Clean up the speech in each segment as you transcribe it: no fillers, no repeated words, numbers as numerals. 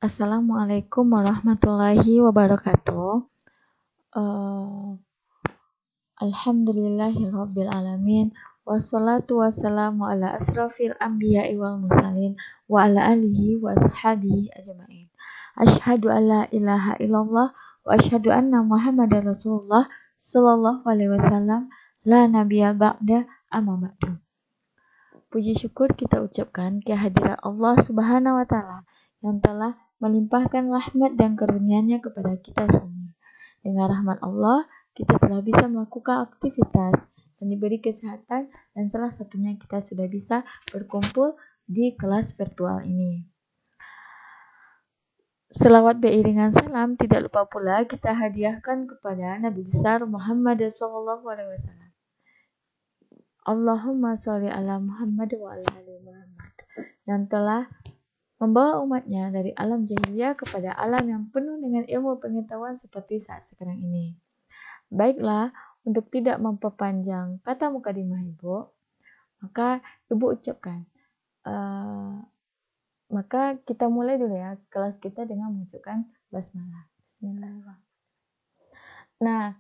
Assalamualaikum warahmatullahi wabarakatuh. Alhamdulillahirabbil alamin. Wassalatu wassalamu ala asrafil anbiya'i wal mursalin wa ala alihi wa ashabihi ajma'in. Asyhadu an la ilaha illallah wa asyhadu anna Muhammadar Rasulullah sallallahu alaihi wasallam la nabiyya ba'da amma ba'du. Puji syukur kita ucapkan kehadiran Allah Subhanahu wa taala yang telah melimpahkan rahmat dan karunia-Nya kepada kita semua. Dengan rahmat Allah, kita telah bisa melakukan aktivitas dan diberi kesehatan, dan salah satunya kita sudah bisa berkumpul di kelas virtual ini. Selawat beriringan salam tidak lupa pula kita hadiahkan kepada Nabi besar Muhammad SAW. Allahumma sholli ala Muhammad wa ala ali Muhammad, yang telah membawa umatnya dari alam jahiliyah kepada alam yang penuh dengan ilmu pengetahuan seperti saat sekarang ini. Baiklah, untuk tidak memperpanjang kata mukadimah Ibu, maka Ibu ucapkan. Maka kita mulai dulu ya kelas kita dengan mengucapkan basmalah. Bismillahirrahmanirrahim. Nah,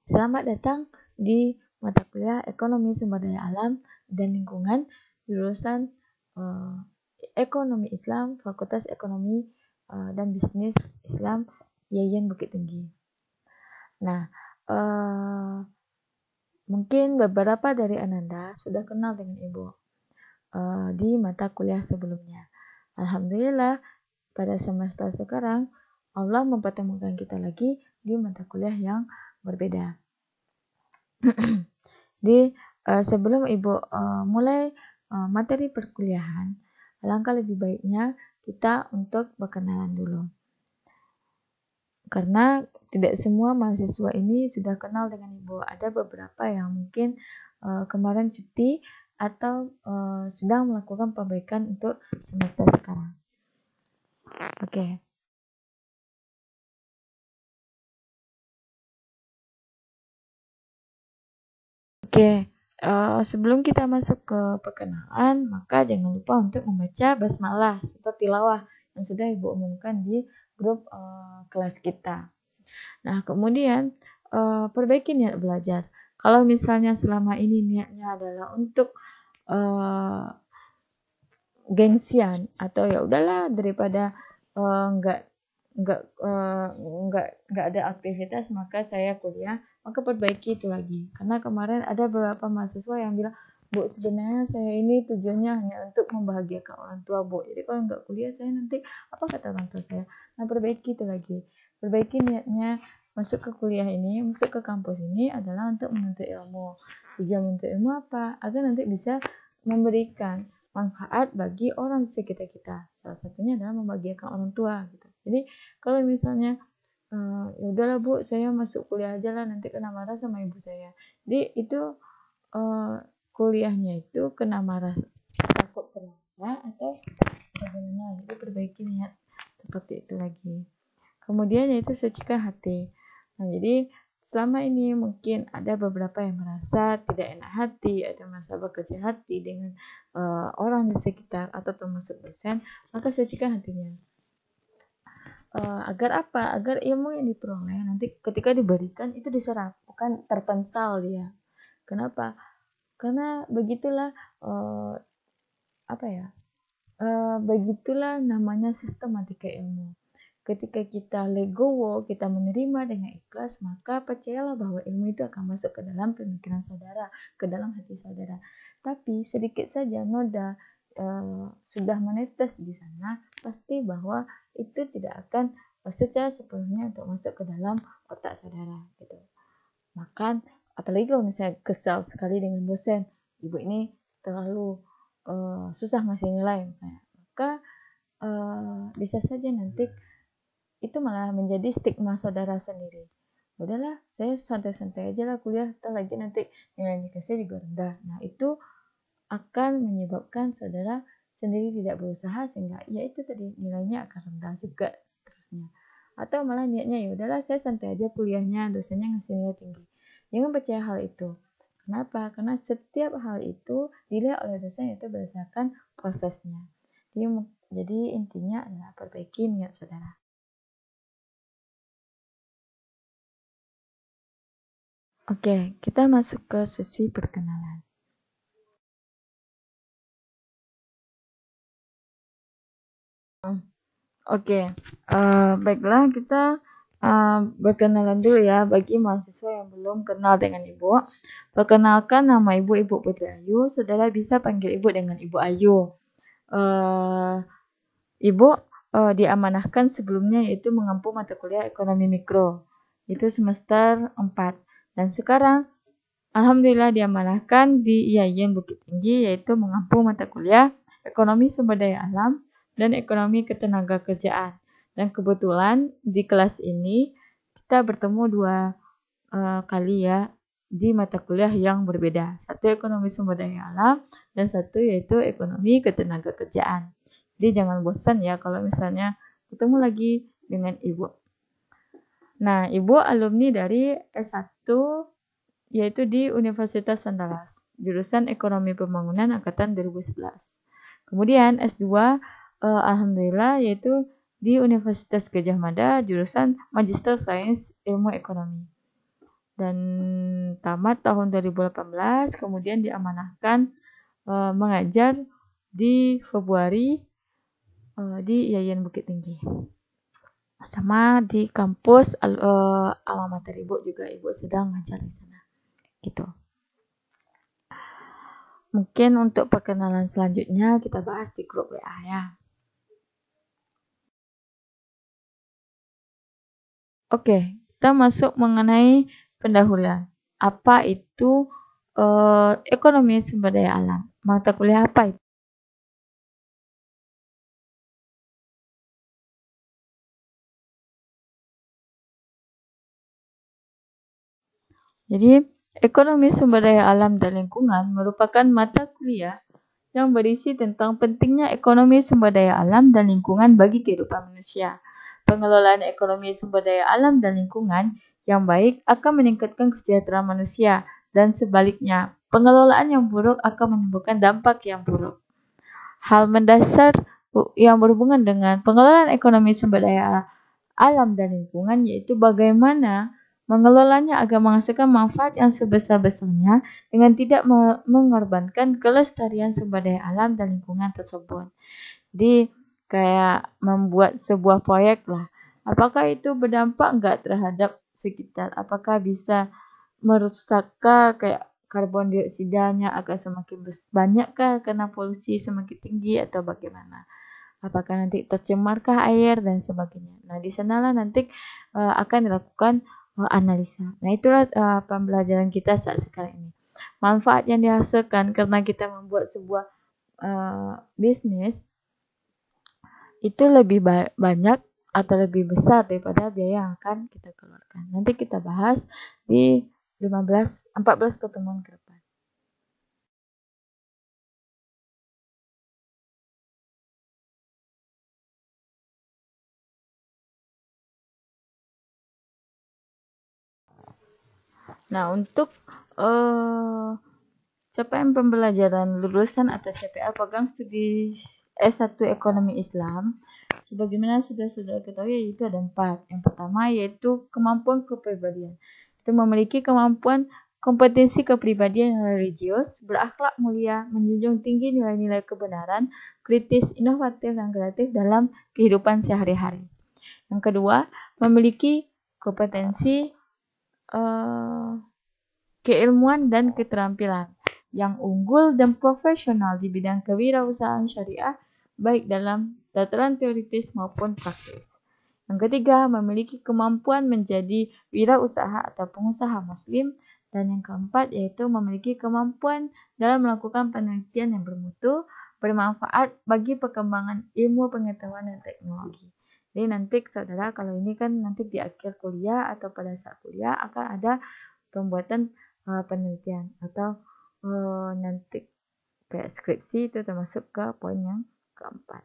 selamat datang di mata kuliah Ekonomi Sumber Daya Alam dan Lingkungan jurusan Ekonomi Islam, Fakultas Ekonomi dan Bisnis Islam Yayan Bukit Tinggi. Nah, mungkin beberapa dari Anda sudah kenal dengan Ibu di mata kuliah sebelumnya. Alhamdulillah, pada semester sekarang Allah mempertemukan kita lagi di mata kuliah yang berbeda. Sebelum Ibu mulai materi perkuliahan, alangkah lebih baiknya kita untuk berkenalan dulu. Karena tidak semua mahasiswa ini sudah kenal dengan Ibu. Ada beberapa yang mungkin kemarin cuti atau sedang melakukan perbaikan untuk semester sekarang. Oke. Sebelum kita masuk ke perkenalan, maka jangan lupa untuk membaca basmalah serta tilawah yang sudah Ibu umumkan di grup kelas kita. Nah, kemudian perbaiki niat belajar. Kalau misalnya selama ini niatnya adalah untuk gengsian atau ya udahlah daripada nggak ada aktivitas maka saya kuliah, maka perbaiki itu lagi. Karena kemarin ada beberapa mahasiswa yang bilang, Bu, sebenarnya saya ini tujuannya hanya untuk membahagiakan orang tua, Bu. Jadi kalau nggak kuliah saya nanti apa kata orang tua saya? Nah, perbaiki itu lagi. Perbaiki niatnya masuk ke kuliah ini, masuk ke kampus ini adalah untuk menuntut ilmu. Tujuan menuntut ilmu apa? Agar nanti bisa memberikan manfaat bagi orang di sekitar kita. Salah satunya adalah membahagiakan orang tua gitu. Jadi kalau misalnya ya udahlah Bu, saya masuk kuliah aja lah, nanti kena marah sama ibu saya. Jadi itu kuliahnya itu kena marah, takut kena marah atau bagaimana? Jadi perbaiki niat seperti itu lagi. Kemudian yaitu sucikan hati. Nah, jadi selama ini mungkin ada beberapa yang merasa tidak enak hati atau merasa berkecil hati dengan orang di sekitar atau termasuk dosen, maka sucikan hatinya. Agar apa? Agar ilmu yang diperoleh nanti ketika diberikan itu diserap, bukan terpental dia. Kenapa? Karena begitulah begitulah namanya sistematika ilmu. Ketika kita legowo, kita menerima dengan ikhlas, maka percayalah bahwa ilmu itu akan masuk ke dalam pemikiran saudara, ke dalam hati saudara. Tapi sedikit saja noda sudah menetes di sana, pasti bahwa itu tidak akan secara sepenuhnya untuk masuk ke dalam otak saudara gitu. Maka apalagi kalau misalnya kesal sekali dengan dosen, ibu ini terlalu susah ngasih nilai misalnya, maka bisa saja nanti itu malah menjadi stigma saudara sendiri. Udahlah, saya santai-santai aja lah kuliah, lagi nanti nilai saya juga rendah. Nah, itu akan menyebabkan saudara sendiri tidak berusaha sehingga ya itu tadi nilainya akan rendah juga seterusnya. Atau malah niatnya ya udahlah saya santai aja kuliahnya, dosennya ngasih nilai tinggi. Jangan percaya hal itu. Kenapa? Karena setiap hal itu dilihat oleh dosen itu berdasarkan prosesnya. Jadi Jadi intinya adalah perbaiki niat saudara. Oke, kita masuk ke sesi perkenalan. Oke, baiklah kita berkenalan dulu ya bagi mahasiswa yang belum kenal dengan Ibu. Perkenalkan, nama Ibu Putri Ayu. Saudara bisa panggil Ibu dengan Ibu Ayu. Ibu diamanahkan sebelumnya yaitu mengampu mata kuliah ekonomi mikro. Itu semester 4. Dan sekarang alhamdulillah diamanahkan di IAIN Bukit Tinggi yaitu mengampu mata kuliah ekonomi sumber daya alam dan ekonomi ketenagakerjaan. Dan kebetulan di kelas ini kita bertemu 2 kali ya di mata kuliah yang berbeda. Satu ekonomi sumber daya alam dan satu yaitu ekonomi ketenagakerjaan. Jadi jangan bosan ya kalau misalnya ketemu lagi dengan Ibu. Nah, Ibu alumni dari S1 yaitu di Universitas Andalas, jurusan Ekonomi Pembangunan angkatan 2011. Kemudian S2 alhamdulillah yaitu di Universitas Gadjah Mada, jurusan Magister Sains Ilmu Ekonomi. Dan tamat tahun 2018, kemudian diamanahkan mengajar di Februari di IAIN Bukit Tinggi. Sama di kampus alma mater Ibu juga, Ibu sedang ngajar di sana. Gitu. Mungkin untuk perkenalan selanjutnya kita bahas di grup WA ya. Oke, kita masuk mengenai pendahuluan. Apa itu ekonomi sumber daya alam? Mata kuliah apa itu? Jadi, ekonomi sumber daya alam dan lingkungan merupakan mata kuliah yang berisi tentang pentingnya ekonomi sumber daya alam dan lingkungan bagi kehidupan manusia. Pengelolaan ekonomi sumber daya alam dan lingkungan yang baik akan meningkatkan kesejahteraan manusia dan sebaliknya, pengelolaan yang buruk akan menimbulkan dampak yang buruk. Hal mendasar yang berhubungan dengan pengelolaan ekonomi sumber daya alam dan lingkungan yaitu bagaimana mengelolanya agar menghasilkan manfaat yang sebesar-besarnya dengan tidak mengorbankan kelestarian sumber daya alam dan lingkungan tersebut. Jadi kayak membuat sebuah proyek lah. Apakah itu berdampak enggak terhadap sekitar? Apakah bisa merusakkah kayak karbon dioksidanya akan semakin banyakkah karena polusi semakin tinggi atau bagaimana? Apakah nanti tercemarkah air dan sebagainya. Nah, di sanalah nanti akan dilakukan analisa. Nah, itulah pembelajaran kita saat sekarang ini. Manfaat yang dihasilkan karena kita membuat sebuah bisnis itu lebih banyak atau lebih besar daripada biaya yang akan kita keluarkan. Nanti kita bahas di 14 pertemuan ke depan. Nah, untuk capaian pembelajaran lulusan atau CPA program studi S1 Ekonomi Islam, sebagaimana sudah ketahui yaitu ada 4. Yang pertama yaitu kemampuan kepribadian. Itu memiliki kemampuan kompetensi kepribadian yang religius, berakhlak mulia, menjunjung tinggi nilai-nilai kebenaran, kritis, inovatif, dan kreatif dalam kehidupan sehari-hari. Yang kedua, memiliki kompetensi keilmuan dan keterampilan yang unggul dan profesional di bidang kewirausahaan syariah, baik dalam tataran teoritis maupun praktis. Yang ketiga, memiliki kemampuan menjadi wirausaha atau pengusaha muslim. Dan yang keempat, yaitu memiliki kemampuan dalam melakukan penelitian yang bermutu, bermanfaat bagi perkembangan ilmu pengetahuan dan teknologi. Jadi nanti saudara, kalau ini kan nanti di akhir kuliah atau pada saat kuliah akan ada pembuatan penelitian atau nanti kayak skripsi, itu termasuk ke poin yang keempat.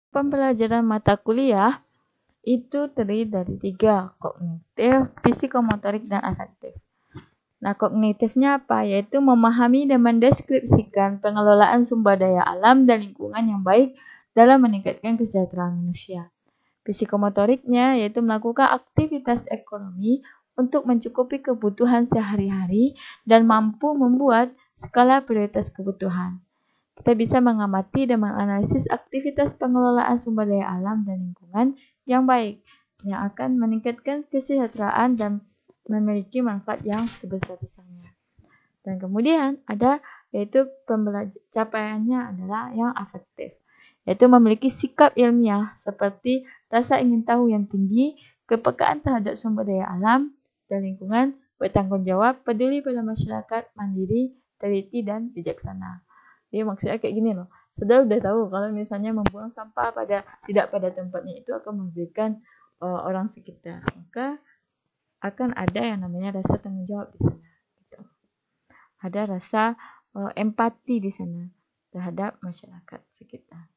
Pembelajaran mata kuliah itu terdiri dari 3, kognitif, psikomotorik, dan afektif. Nah, kognitifnya apa? Yaitu memahami dan mendeskripsikan pengelolaan sumber daya alam dan lingkungan yang baik dalam meningkatkan kesejahteraan manusia. Psikomotoriknya yaitu melakukan aktivitas ekonomi untuk mencukupi kebutuhan sehari-hari dan mampu membuat skala prioritas kebutuhan. Kita bisa mengamati dan menganalisis aktivitas pengelolaan sumber daya alam dan lingkungan yang baik, yang akan meningkatkan kesejahteraan dan memiliki manfaat yang sebesar-besarnya. Dan kemudian ada yaitu capaiannya adalah yang afektif, yaitu memiliki sikap ilmiah seperti rasa ingin tahu yang tinggi, kepekaan terhadap sumber daya alam dan lingkungan, bertanggung jawab, peduli pada masyarakat, mandiri, teliti, dan bijaksana. Jadi maksudnya kayak gini loh, saudara udah tahu kalau misalnya membuang sampah tidak pada tempatnya itu akan merugikan orang sekitar, maka akan ada yang namanya rasa tanggung jawab di sana. Gitu. Ada rasa empati di sana terhadap masyarakat sekitar.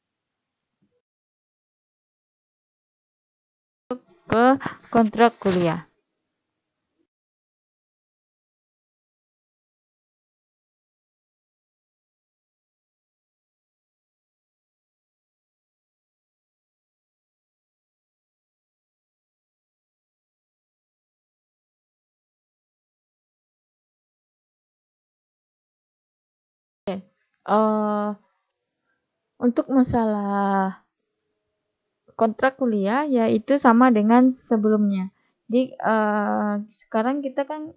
Ke kontrak kuliah. Untuk masalah kontrak kuliah yaitu sama dengan sebelumnya. Jadi sekarang kita kan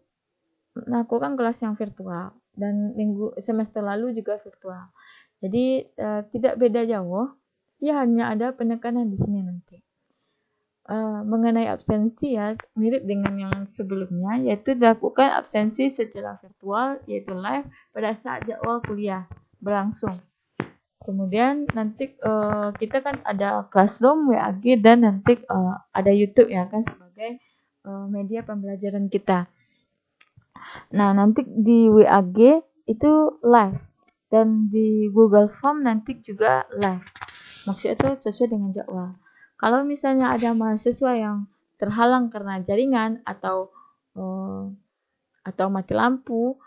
melakukan kelas yang virtual dan semester lalu juga virtual. Jadi tidak beda jauh. Ya hanya ada penekanan di sini nanti. Mengenai absensi ya mirip dengan yang sebelumnya, yaitu dilakukan absensi secara virtual yaitu live pada saat jadwal kuliah berlangsung. Kemudian nanti kita kan ada Classroom, WAG, dan nanti ada YouTube ya kan sebagai media pembelajaran kita. Nah nanti di WAG itu live dan di Google Form nanti juga live. Maksudnya itu sesuai dengan jadwal. Kalau misalnya ada mahasiswa yang terhalang karena jaringan atau mati lampu,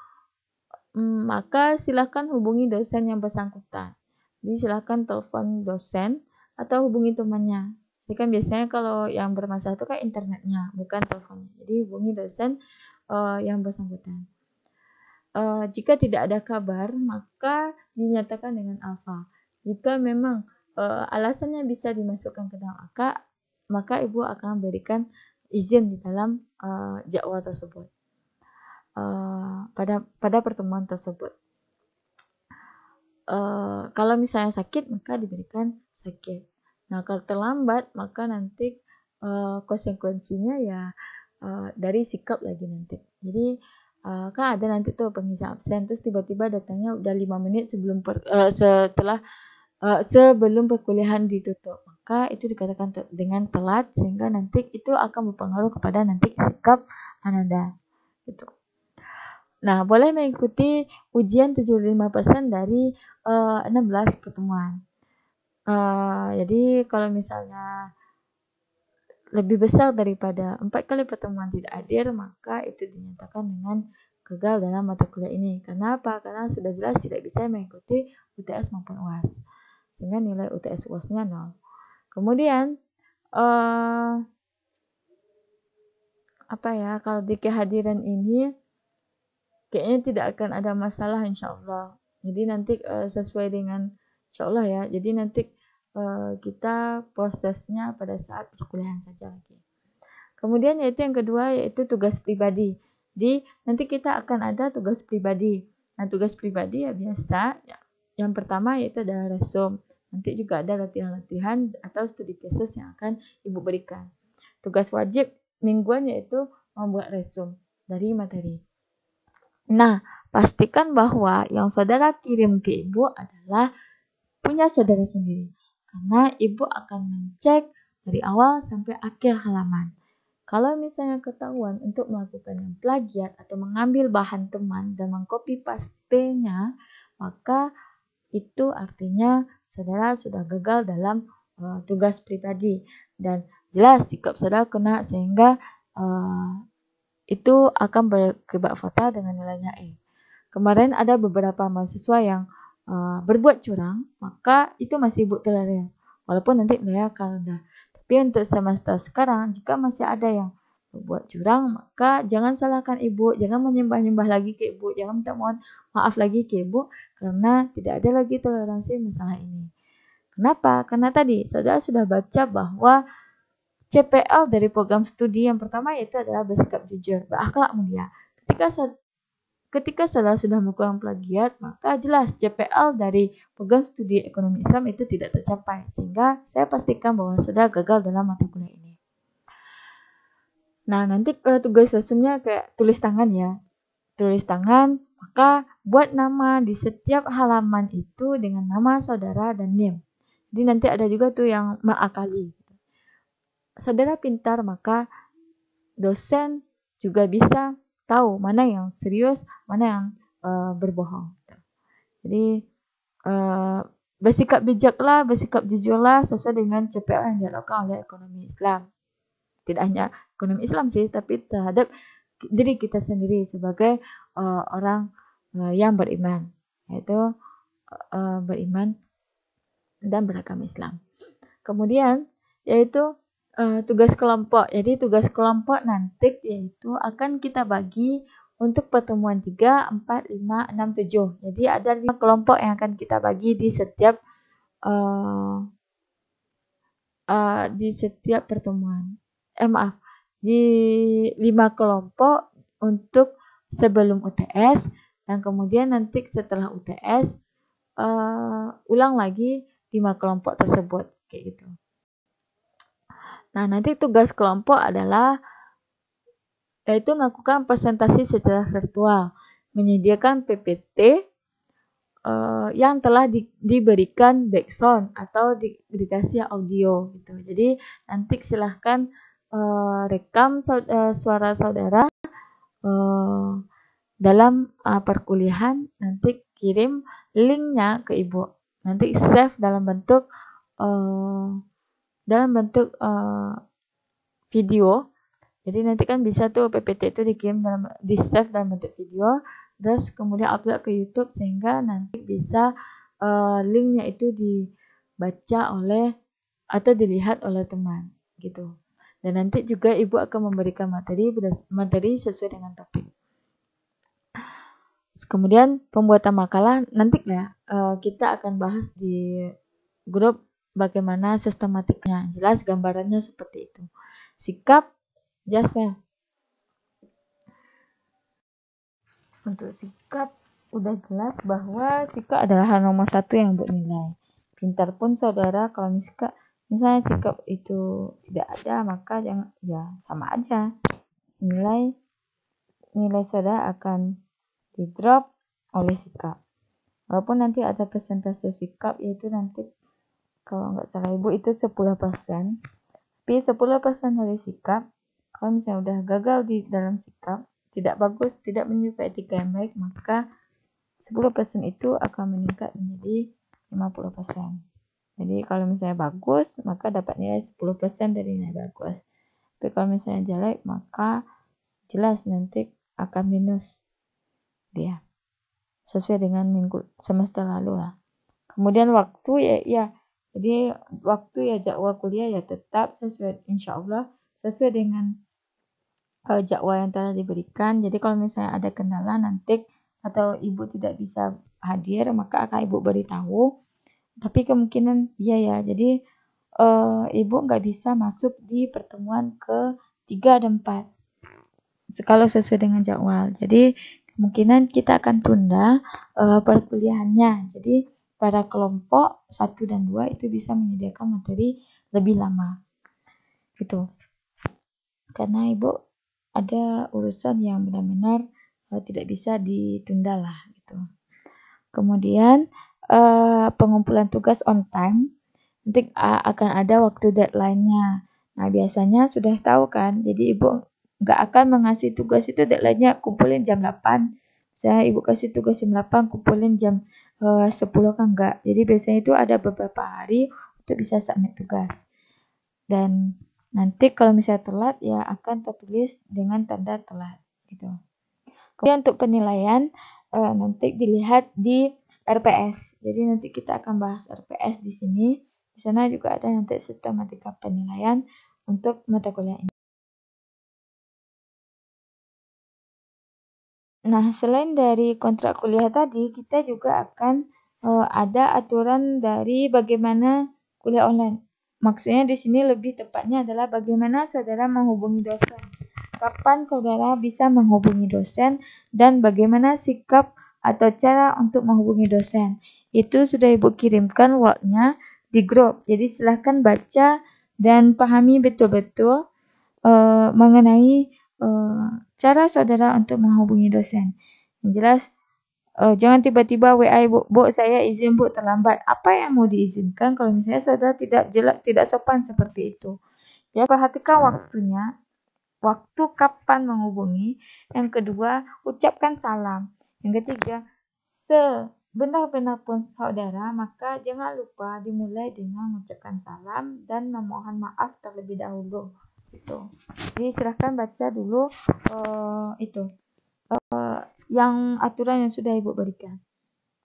maka silakan hubungi dosen yang bersangkutan. Jadi silakan telepon dosen atau hubungi temannya. Jadi kan biasanya kalau yang bermasalah itu kan internetnya, bukan teleponnya. Jadi hubungi dosen yang bersangkutan. Jika tidak ada kabar, maka dinyatakan dengan alfa. Jika memang alasannya bisa dimasukkan ke dalam AK, maka ibu akan memberikan izin di dalam jadwal tersebut. Pada pertemuan tersebut. Kalau misalnya sakit, maka diberikan sakit. Nah, kalau terlambat, maka nanti konsekuensinya ya dari sikap lagi nanti. Jadi kan ada nanti tuh pengisi absen, terus tiba-tiba datangnya udah 5 menit sebelum sebelum perkuliahan ditutup. Maka itu dikatakan dengan telat, sehingga nanti itu akan berpengaruh kepada nanti sikap Ananda. Gitu. Nah, boleh mengikuti ujian 75% dari 16 pertemuan. Jadi kalau misalnya lebih besar daripada 4 kali pertemuan tidak hadir, maka itu dinyatakan dengan gagal dalam mata kuliah ini. Karena apa? Karena sudah jelas tidak bisa mengikuti UTS maupun UAS. Sehingga nilai UTS UAS-nya 0. Kemudian kalau di kehadiran ini kayaknya tidak akan ada masalah insyaallah. Jadi nanti sesuai dengan insyaallah ya. Jadi nanti kita prosesnya pada saat perkuliahan saja lagi. Kemudian yaitu yang kedua yaitu tugas pribadi. Jadi nanti kita akan ada tugas pribadi. Nah tugas pribadi ya biasa. Ya. Yang pertama yaitu ada resume. Nanti juga ada latihan-latihan atau studi cases yang akan ibu berikan. Tugas wajib mingguan yaitu membuat resume dari materi. Nah, pastikan bahwa yang saudara kirim ke ibu adalah punya saudara sendiri. Karena ibu akan mengecek dari awal sampai akhir halaman. Kalau misalnya ketahuan untuk melakukan yang plagiat atau mengambil bahan teman dan mengcopy paste-nya, maka itu artinya saudara sudah gagal dalam tugas pribadi. Dan jelas sikap saudara kena, sehingga itu akan berakibat fatal dengan nilainya E. Kemarin ada beberapa mahasiswa yang berbuat curang, maka itu masih Ibu tolerir, walaupun nanti nilainya akan rendah. Tapi untuk semester sekarang, jika masih ada yang berbuat curang, maka jangan salahkan Ibu, jangan menyembah-nyembah lagi ke Ibu, jangan minta mohon maaf lagi ke Ibu, karena tidak ada lagi toleransi masalah ini. Kenapa? Karena tadi saudara sudah baca bahwa CPL dari program studi yang pertama yaitu adalah bersikap jujur, berakhlak mulia. Ketika saudara sudah melakukan plagiat, maka jelas CPL dari program studi ekonomi Islam itu tidak tercapai. Sehingga saya pastikan bahwa saudara gagal dalam mata kuliah ini. Nah, nanti tugas lesonnya kayak tulis tangan ya. Tulis tangan, maka buat nama di setiap halaman itu dengan nama saudara dan NIM. Jadi nanti ada juga tuh yang mengakali. Saudara pintar, maka dosen juga bisa tahu mana yang serius, mana yang berbohong. Jadi bersikap bijaklah, bersikap jujurlah sesuai dengan CPL yang dilakukan oleh ekonomi Islam. Tidak hanya ekonomi Islam sih, tapi terhadap diri kita sendiri sebagai orang yang beriman, yaitu beriman dan beragama Islam. Kemudian yaitu tugas kelompok. Jadi tugas kelompok nanti yaitu akan kita bagi untuk pertemuan 3, 4, 5, 6, 7. Jadi ada 5 kelompok yang akan kita bagi di setiap pertemuan. Di 5 kelompok untuk sebelum UTS, dan kemudian nanti setelah UTS ulang lagi 5 kelompok tersebut kayak gitu. Nah, nanti tugas kelompok adalah yaitu melakukan presentasi secara virtual, menyediakan PPT yang telah diberikan background atau dikasih audio gitu. Jadi nanti silahkan rekam suara saudara dalam perkuliahan, nanti kirim linknya ke Ibu. Nanti save dalam bentuk video. Jadi nanti kan bisa tuh PPT itu dikirim di save dalam bentuk video, terus kemudian upload ke YouTube sehingga nanti bisa linknya itu dibaca oleh atau dilihat oleh teman gitu. Dan nanti juga Ibu akan memberikan materi sesuai dengan topik. Kemudian pembuatan makalah nanti ya kita akan bahas di grup bagaimana sistematiknya. Jelas gambarannya seperti itu. Sikap, jasa. Untuk sikap udah jelas bahwa sikap adalah hal nomor 1 yang Ibu nilai. Pintar pun saudara kalau misalnya sikap itu tidak ada, maka jangan, ya sama aja. Nilai saudara akan di drop oleh sikap. Walaupun nanti ada persentase sikap, yaitu nanti kalau nggak salah Ibu itu 10%. Tapi 10% dari sikap, kalau misalnya udah gagal di dalam sikap, tidak bagus, tidak menyukai etika yang baik, maka 10% itu akan meningkat menjadi 50%. Jadi kalau misalnya bagus, maka dapat nilai 10% dari nilai bagus. Tapi kalau misalnya jelek, maka jelas nanti akan minus dia. Sesuai dengan semester lalu lah. Kemudian waktu jadi waktu jadwal kuliah tetap sesuai, insya Allah sesuai dengan jadwal yang telah diberikan. Jadi kalau misalnya ada kendala nanti atau Ibu tidak bisa hadir, maka akan Ibu beritahu. Tapi kemungkinan ya. Jadi Ibu nggak bisa masuk di pertemuan ke-3 dan 4 kalau sesuai dengan jadwal. Jadi kemungkinan kita akan tunda perkuliahannya. Jadi pada kelompok 1 dan 2 itu bisa menyediakan materi lebih lama. Gitu. Karena Ibu ada urusan yang benar-benar tidak bisa ditunda lah gitu. Kemudian pengumpulan tugas on time, nanti akan ada waktu deadline-nya. Nah, biasanya sudah tahu kan, jadi Ibu nggak akan mengasih tugas itu deadline-nya kumpulin jam 8. Saya Ibu kasih tugas jam 8, kumpulin jam 10 kan enggak. Jadi biasanya itu ada beberapa hari untuk bisa submit tugas. Dan Nanti kalau misalnya telat ya akan tertulis dengan tanda telat gitu. Kemudian untuk penilaian nanti dilihat di RPS. Jadi nanti kita akan bahas RPS di sini. Di sana juga ada nanti sistematika penilaian untuk mata kuliah ini. Nah, selain dari kontrak kuliah tadi, kita juga akan ada aturan dari bagaimana kuliah online. Maksudnya di sini lebih tepatnya adalah bagaimana saudara menghubungi dosen. Kapan saudara bisa menghubungi dosen dan bagaimana sikap atau cara untuk menghubungi dosen. Itu sudah Ibu kirimkan wordnya di grup. Jadi silahkan baca dan pahami betul-betul mengenai cara saudara untuk menghubungi dosen. Yang jelas jangan tiba-tiba WA Ibu, Bu saya izin Bu terlambat. Apa yang mau diizinkan kalau misalnya saudara tidak sopan seperti itu. Ya, perhatikan waktunya, waktu kapan menghubungi. Yang kedua, ucapkan salam. Yang ketiga, sebenar-benar pun saudara, maka jangan lupa dimulai dengan mengucapkan salam dan memohon maaf terlebih dahulu. Gitu. Jadi silahkan baca dulu yang aturan yang sudah Ibu berikan.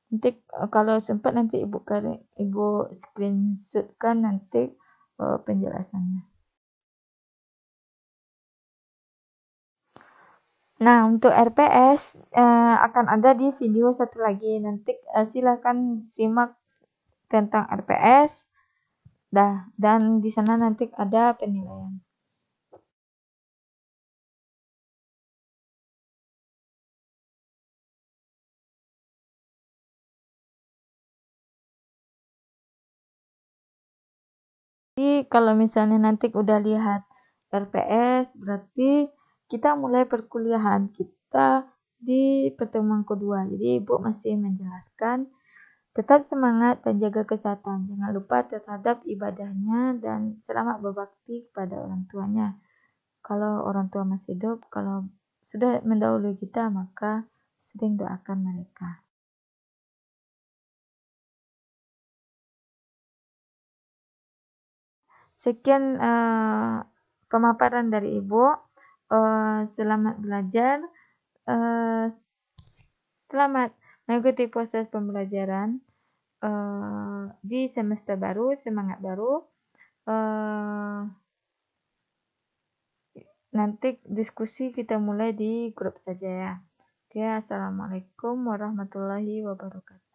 Nanti kalau sempat nanti Ibu screenshotkan nanti penjelasannya. Nah, untuk RPS akan ada di video satu lagi. Nanti silakan simak tentang RPS. Dan di sana nanti ada penilaian. Jadi kalau misalnya nanti udah lihat RPS, berarti kita mulai perkuliahan kita di pertemuan kedua. Jadi Ibu masih menjelaskan, tetap semangat dan jaga kesehatan. Jangan lupa terhadap ibadahnya dan selamat berbakti kepada orang tuanya. Kalau orang tua masih hidup, kalau sudah mendahului kita, maka sering doakan mereka. Sekian pemaparan dari Ibu. Selamat belajar. Selamat mengikuti proses pembelajaran di semester baru, semangat baru. Nanti diskusi kita mulai di grup saja ya. Oke, assalamualaikum warahmatullahi wabarakatuh.